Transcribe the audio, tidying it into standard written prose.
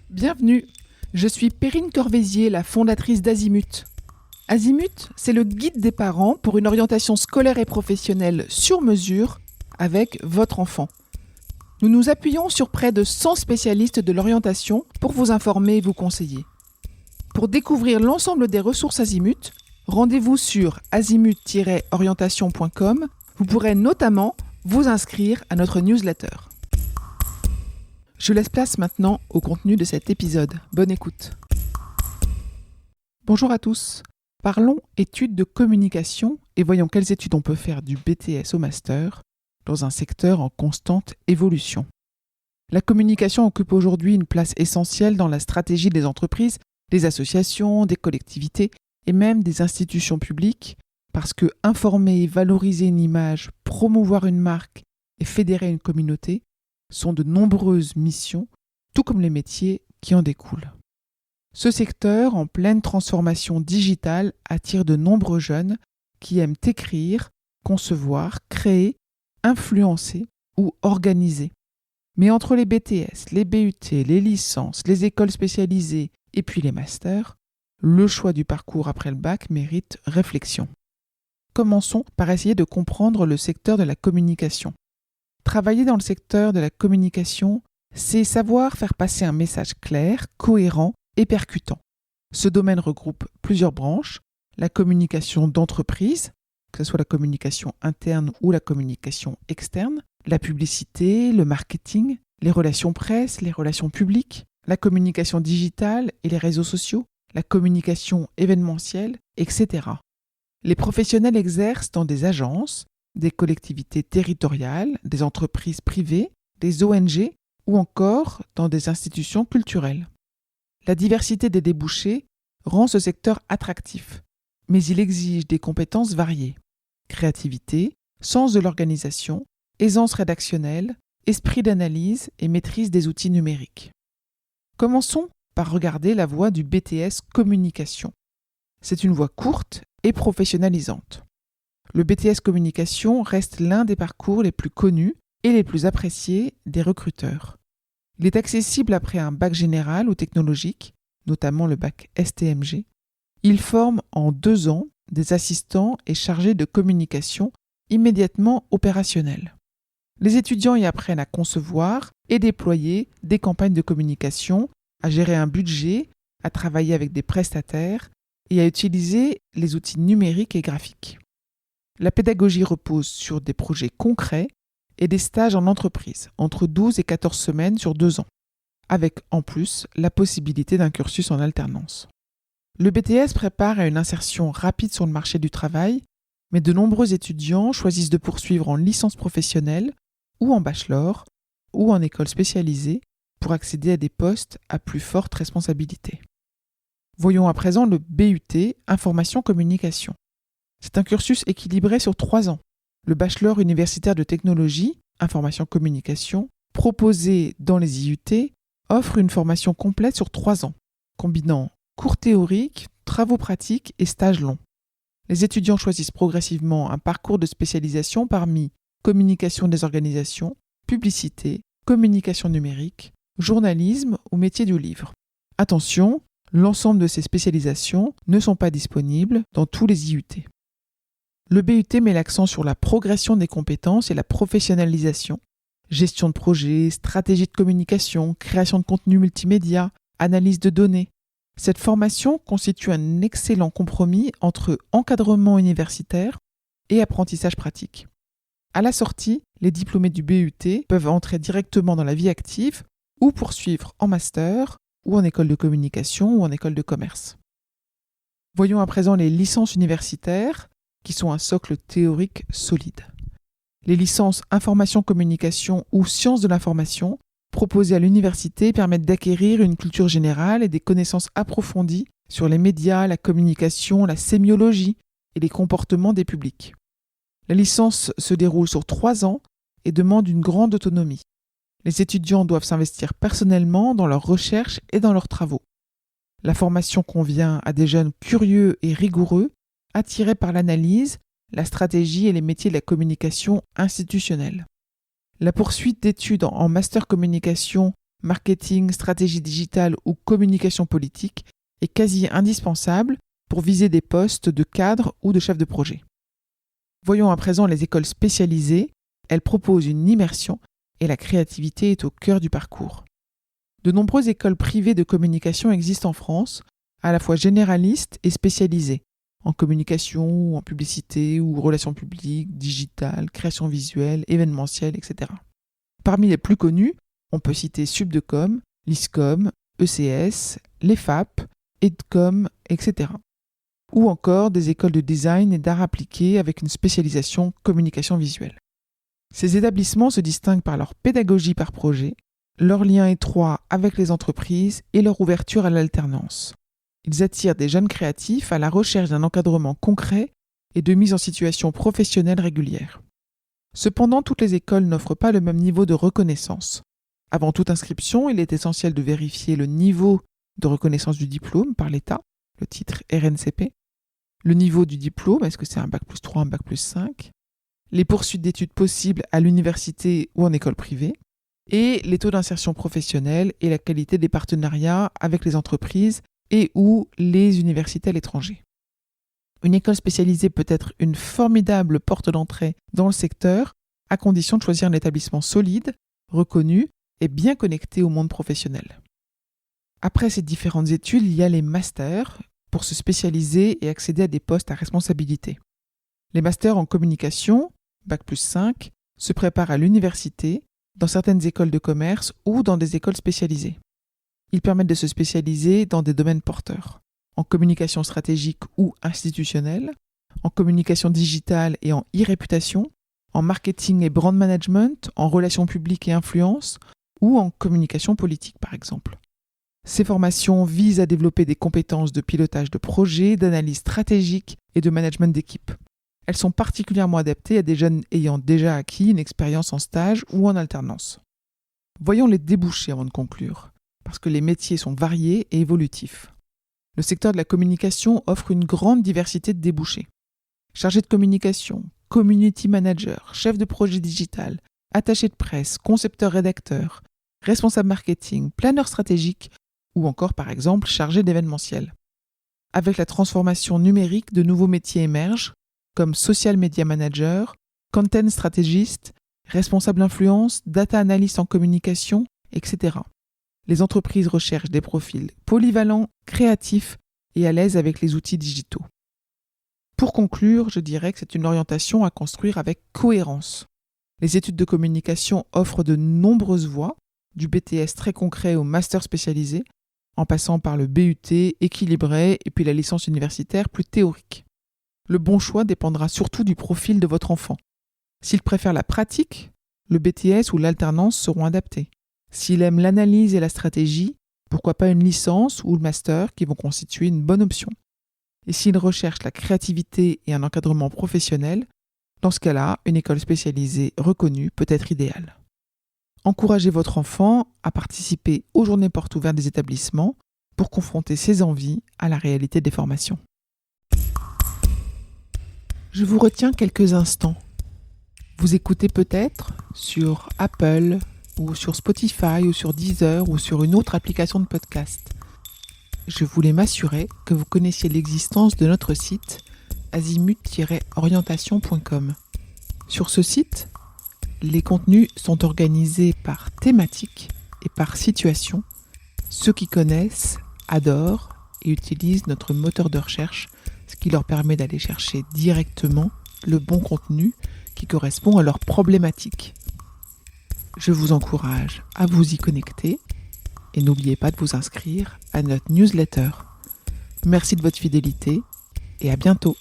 Bienvenue, je suis Perrine Corvézier, la fondatrice d'Azimut. Azimut, c'est le guide des parents pour une orientation scolaire et professionnelle sur mesure avec votre enfant. Nous nous appuyons sur près de 100 spécialistes de l'orientation pour vous informer et vous conseiller. Pour découvrir l'ensemble des ressources Azimut, rendez-vous sur azimut-orientation.com. Vous pourrez notamment vous inscrire à notre newsletter. Je laisse place maintenant au contenu de cet épisode. Bonne écoute. Bonjour à tous. Parlons études de communication et voyons quelles études on peut faire du BTS au master dans un secteur en constante évolution. La communication occupe aujourd'hui une place essentielle dans la stratégie des entreprises, des associations, des collectivités et même des institutions publiques parce que informer et valoriser une image, promouvoir une marque et fédérer une communauté sont de nombreuses missions, tout comme les métiers qui en découlent. Ce secteur, en pleine transformation digitale, attire de nombreux jeunes qui aiment écrire, concevoir, créer, influencer ou organiser. Mais entre les BTS, les BUT, les licences, les écoles spécialisées et puis les masters, le choix du parcours après le bac mérite réflexion. Commençons par essayer de comprendre le secteur de la communication. Travailler dans le secteur de la communication, c'est savoir faire passer un message clair, cohérent et percutant. Ce domaine regroupe plusieurs branches, la communication d'entreprise, que ce soit la communication interne ou la communication externe, la publicité, le marketing, les relations presse, les relations publiques, la communication digitale et les réseaux sociaux, la communication événementielle, etc. Les professionnels exercent dans des agences, des collectivités territoriales, des entreprises privées, des ONG ou encore dans des institutions culturelles. La diversité des débouchés rend ce secteur attractif, mais il exige des compétences variées. Créativité, sens de l'organisation, aisance rédactionnelle, esprit d'analyse et maîtrise des outils numériques. Commençons par regarder la voie du BTS Communication. C'est une voie courte et professionnalisante. Le BTS Communication reste l'un des parcours les plus connus et les plus appréciés des recruteurs. Il est accessible après un bac général ou technologique, notamment le bac STMG. Il forme en 2 ans des assistants et chargés de communication immédiatement opérationnels. Les étudiants y apprennent à concevoir et déployer des campagnes de communication, à gérer un budget, à travailler avec des prestataires et à utiliser les outils numériques et graphiques. La pédagogie repose sur des projets concrets et des stages en entreprise, entre 12 et 14 semaines sur 2 ans, avec en plus la possibilité d'un cursus en alternance. Le BTS prépare à une insertion rapide sur le marché du travail, mais de nombreux étudiants choisissent de poursuivre en licence professionnelle ou en bachelor ou en école spécialisée pour accéder à des postes à plus forte responsabilité. Voyons à présent le BUT, Information Communication. C'est un cursus équilibré sur 3 ans. Le bachelor universitaire de technologie, Information Communication, proposé dans les IUT, offre une formation complète sur 3 ans, combinant cours théoriques, travaux pratiques et stages longs. Les étudiants choisissent progressivement un parcours de spécialisation parmi communication des organisations, publicité, communication numérique, journalisme ou métier du livre. Attention, l'ensemble de ces spécialisations ne sont pas disponibles dans tous les IUT. Le BUT met l'accent sur la progression des compétences et la professionnalisation, gestion de projet, stratégie de communication, création de contenu multimédia, analyse de données. Cette formation constitue un excellent compromis entre encadrement universitaire et apprentissage pratique. À la sortie, les diplômés du BUT peuvent entrer directement dans la vie active ou poursuivre en master ou en école de communication ou en école de commerce. Voyons à présent les licences universitaires qui sont un socle théorique solide. Les licences information-communication ou sciences de l'information proposées à l'université permettent d'acquérir une culture générale et des connaissances approfondies sur les médias, la communication, la sémiologie et les comportements des publics. La licence se déroule sur 3 ans et demande une grande autonomie. Les étudiants doivent s'investir personnellement dans leurs recherches et dans leurs travaux. La formation convient à des jeunes curieux et rigoureux, attirés par l'analyse, la stratégie et les métiers de la communication institutionnelle. La poursuite d'études en master communication marketing, stratégie digitale ou communication politique est quasi indispensable pour viser des postes de cadre ou de chef de projet. Voyons à présent les écoles spécialisées. Elles proposent une immersion et la créativité est au cœur du parcours. De nombreuses écoles privées de communication existent en France, à la fois généralistes et spécialisées, en communication, en publicité ou relations publiques, digitales, création visuelle, événementielle, etc. Parmi les plus connus, on peut citer Subdecom, l'ISCOM, ECS, l'EFAP, EDCOM, etc. Ou encore des écoles de design et d'art appliqué avec une spécialisation communication visuelle. Ces établissements se distinguent par leur pédagogie par projet, leur lien étroit avec les entreprises et leur ouverture à l'alternance. Ils attirent des jeunes créatifs à la recherche d'un encadrement concret et de mise en situation professionnelle régulière. Cependant, toutes les écoles n'offrent pas le même niveau de reconnaissance. Avant toute inscription, il est essentiel de vérifier le niveau de reconnaissance du diplôme par l'État, le titre RNCP, le niveau du diplôme, est-ce que c'est un bac plus 3, un bac plus 5, les poursuites d'études possibles à l'université ou en école privée, et les taux d'insertion professionnelle et la qualité des partenariats avec les entreprises et ou les universités à l'étranger. Une école spécialisée peut être une formidable porte d'entrée dans le secteur, à condition de choisir un établissement solide, reconnu et bien connecté au monde professionnel. Après ces différentes études, il y a les masters pour se spécialiser et accéder à des postes à responsabilité. Les masters en communication, bac plus 5, se préparent à l'université, dans certaines écoles de commerce ou dans des écoles spécialisées. Ils permettent de se spécialiser dans des domaines porteurs, en communication stratégique ou institutionnelle, en communication digitale et en e-réputation, en marketing et brand management, en relations publiques et influence, ou en communication politique par exemple. Ces formations visent à développer des compétences de pilotage de projet, d'analyse stratégique et de management d'équipe. Elles sont particulièrement adaptées à des jeunes ayant déjà acquis une expérience en stage ou en alternance. Voyons les débouchés avant de conclure, parce que les métiers sont variés et évolutifs. Le secteur de la communication offre une grande diversité de débouchés. Chargé de communication, community manager, chef de projet digital, attaché de presse, concepteur-rédacteur, responsable marketing, planeur stratégique ou encore par exemple chargé d'événementiel. Avec la transformation numérique, de nouveaux métiers émergent comme social media manager, content strategist, responsable influence, data analyst en communication, etc. Les entreprises recherchent des profils polyvalents, créatifs et à l'aise avec les outils digitaux. Pour conclure, je dirais que c'est une orientation à construire avec cohérence. Les études de communication offrent de nombreuses voies, du BTS très concret au master spécialisé, en passant par le BUT équilibré et puis la licence universitaire plus théorique. Le bon choix dépendra surtout du profil de votre enfant. S'il préfère la pratique, le BTS ou l'alternance seront adaptés. S'il aime l'analyse et la stratégie, pourquoi pas une licence ou le master qui vont constituer une bonne option. Et s'il recherche la créativité et un encadrement professionnel, dans ce cas-là, une école spécialisée reconnue peut être idéale. Encouragez votre enfant à participer aux journées portes ouvertes des établissements pour confronter ses envies à la réalité des formations. Je vous retiens quelques instants. Vous écoutez peut-être sur Apple ou sur Spotify ou sur Deezer ou sur une autre application de podcast. Je voulais m'assurer que vous connaissiez l'existence de notre site azimut-orientation.com. Sur ce site, les contenus sont organisés par thématique et par situation. Ceux qui connaissent, adorent et utilisent notre moteur de recherche, ce qui leur permet d'aller chercher directement le bon contenu qui correspond à leur problématique. Je vous encourage à vous y connecter et n'oubliez pas de vous inscrire à notre newsletter. Merci de votre fidélité et à bientôt.